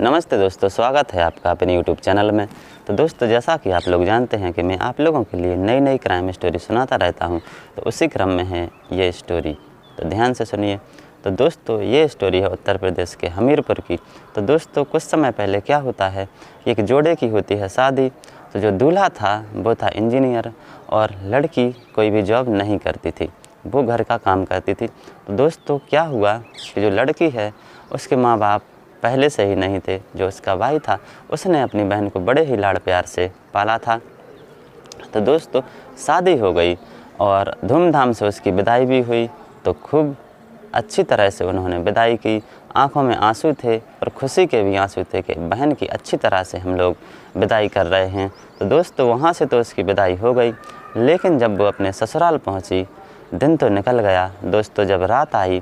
नमस्ते दोस्तों, स्वागत है आपका अपने YouTube चैनल में। तो दोस्तों, जैसा कि आप लोग जानते हैं कि मैं आप लोगों के लिए नई नई क्राइम स्टोरी सुनाता रहता हूं, तो उसी क्रम में है ये स्टोरी। तो ध्यान से सुनिए। तो दोस्तों, ये स्टोरी है उत्तर प्रदेश के हमीरपुर की। तो दोस्तों, कुछ समय पहले क्या होता है, एक जोड़े की होती है शादी। तो जो दूल्हा था वो था इंजीनियर और लड़की कोई भी जॉब नहीं करती थी, वो घर का काम करती थी। तो दोस्तों, क्या हुआ कि जो लड़की है उसके माँ बाप पहले से ही नहीं थे। जो उसका भाई था उसने अपनी बहन को बड़े ही लाड़ प्यार से पाला था। तो दोस्तों, शादी हो गई और धूमधाम से उसकी विदाई भी हुई। तो खूब अच्छी तरह से उन्होंने विदाई की। आंखों में आंसू थे और खुशी के भी आंसू थे कि बहन की अच्छी तरह से हम लोग विदाई कर रहे हैं। तो दोस्तों, वहाँ से तो उसकी विदाई हो गई, लेकिन जब वो अपने ससुराल पहुँची, दिन तो निकल गया। दोस्तों, जब रात आई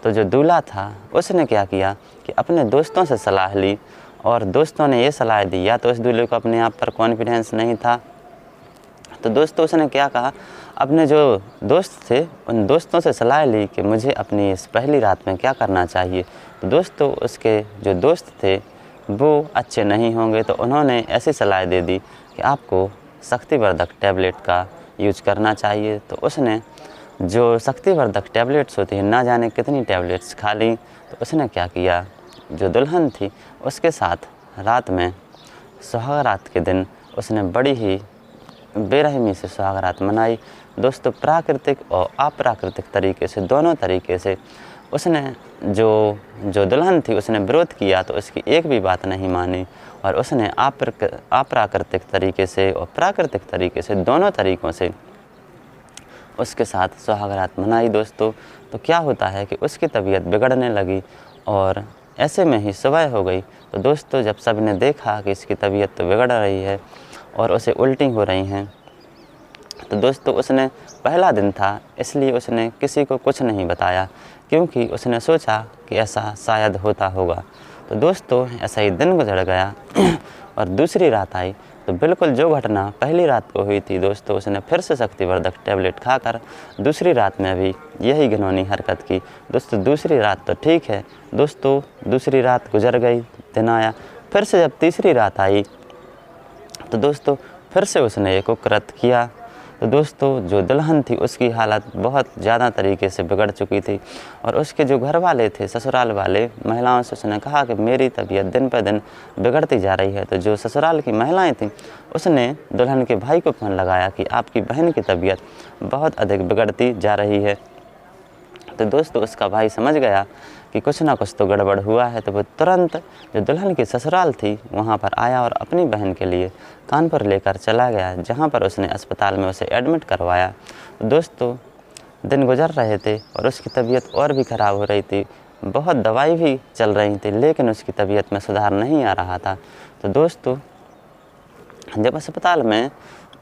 तो जो दूल्हा था उसने क्या किया कि अपने दोस्तों से सलाह ली, और दोस्तों ने ये सलाह दी, या तो उस दूल्हे को अपने आप पर कॉन्फिडेंस नहीं था। तो दोस्तों, उसने क्या कहा, अपने जो दोस्त थे उन दोस्तों से सलाह ली कि मुझे अपनी इस पहली रात में क्या करना चाहिए। तो दोस्तों, उसके जो दोस्त थे वो अच्छे नहीं होंगे, तो उन्होंने ऐसी सलाह दे दी कि आपको शक्तिवर्धक टैबलेट का यूज करना चाहिए। तो उसने जो शक्तिवर्धक टैबलेट्स होती हैं, ना जाने कितनी टैबलेट्स खा ली। तो उसने क्या किया, जो दुल्हन थी उसके साथ रात में सुहाग रात के दिन उसने बड़ी ही बेरहमी से सुहाग रात मनाई। दोस्तों, प्राकृतिक और अप्राकृतिक तरीके से, दोनों तरीके से उसने जो दुल्हन थी उसने विरोध किया, तो उसकी एक भी बात नहीं मानी, और उसने अप्राकृतिक तरीके से और प्राकृतिक तरीके से, दोनों तरीक़ों से उसके साथ सुहाग रात मनाई। दोस्तों, तो क्या होता है कि उसकी तबीयत बिगड़ने लगी और ऐसे में ही सुबह हो गई। तो दोस्तों, जब सब ने देखा कि इसकी तबीयत तो बिगड़ रही है और उसे उल्टी हो रही हैं, तो दोस्तों उसने पहला दिन था इसलिए उसने किसी को कुछ नहीं बताया, क्योंकि उसने सोचा कि ऐसा शायद होता होगा। तो दोस्तों, ऐसा ही दिन गुजर गया और दूसरी रात आई। तो बिल्कुल जो घटना पहली रात को हुई थी दोस्तों, उसने फिर से शक्तिवर्धक टैबलेट खाकर दूसरी रात में भी यही घिनौनी हरकत की। दोस्तों, दूसरी रात तो ठीक है। दोस्तों, दूसरी रात गुजर गई, दिन आया, फिर से जब तीसरी रात आई तो दोस्तों फिर से उसने एक कुकृत्य किया। तो दोस्तों, जो दुल्हन थी उसकी हालत बहुत ज़्यादा तरीके से बिगड़ चुकी थी, और उसके जो घर वाले थे, ससुराल वाले महिलाओं से उसने कहा कि मेरी तबीयत दिन पर दिन बिगड़ती जा रही है। तो जो ससुराल की महिलाएं थीं उसने दुल्हन के भाई को फ़ोन लगाया कि आपकी बहन की तबीयत बहुत अधिक बिगड़ती जा रही है। तो दोस्तों, उसका भाई समझ गया कि कुछ ना कुछ तो गड़बड़ हुआ है। तो वो तुरंत जो दुल्हन की ससुराल थी वहाँ पर आया और अपनी बहन के लिए कानपुर लेकर चला गया, जहाँ पर उसने अस्पताल में उसे एडमिट करवाया। तो दोस्तों, दिन गुजर रहे थे और उसकी तबीयत और भी ख़राब हो रही थी, बहुत दवाई भी चल रही थी, लेकिन उसकी तबीयत में सुधार नहीं आ रहा था। तो दोस्तों, जब अस्पताल में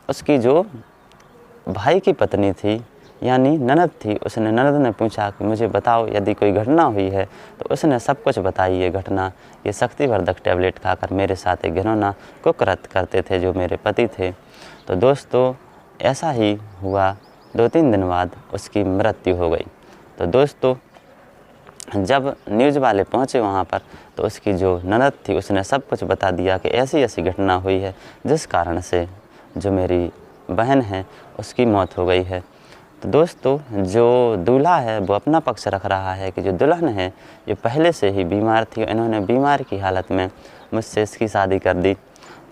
उसकी जो भाई की पत्नी थी यानी ननद थी, उसने ननद ने पूछा कि मुझे बताओ यदि कोई घटना हुई है। तो उसने सब कुछ बताई, ये घटना, ये शक्तिवर्धक टैबलेट खाकर मेरे साथ एक घिनौना कुकृत्य करते थे जो मेरे पति थे। तो दोस्तों, ऐसा ही हुआ, 2-3 दिन बाद उसकी मृत्यु हो गई। तो दोस्तों, जब न्यूज़ वाले पहुँचे वहाँ पर तो उसकी जो ननद थी उसने सब कुछ बता दिया कि ऐसी ऐसी घटना हुई है जिस कारण से जो मेरी बहन है उसकी मौत हो गई है। तो दोस्तों, जो दूल्हा है वो अपना पक्ष रख रहा है कि जो दुल्हन है ये पहले से ही बीमार थी, इन्होंने बीमार की हालत में मुझसे इसकी शादी कर दी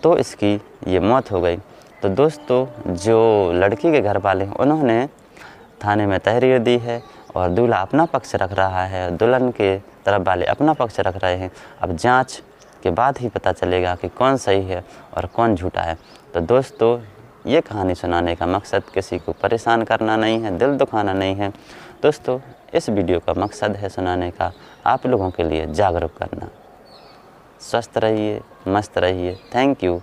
तो इसकी ये मौत हो गई। तो दोस्तों, जो लड़की के घर वाले हैं उन्होंने थाने में तहरीर दी है और दूल्हा अपना पक्ष रख रहा है, दुल्हन के तरफ वाले अपना पक्ष रख रहे हैं। अब जांच के बाद ही पता चलेगा कि कौन सही है और कौन झूठा है। तो दोस्तों, ये कहानी सुनाने का मकसद किसी को परेशान करना नहीं है, दिल दुखाना नहीं है। दोस्तों, इस वीडियो का मकसद है सुनाने का आप लोगों के लिए जागरूक करना। स्वस्थ रहिए, मस्त रहिए। Thank you.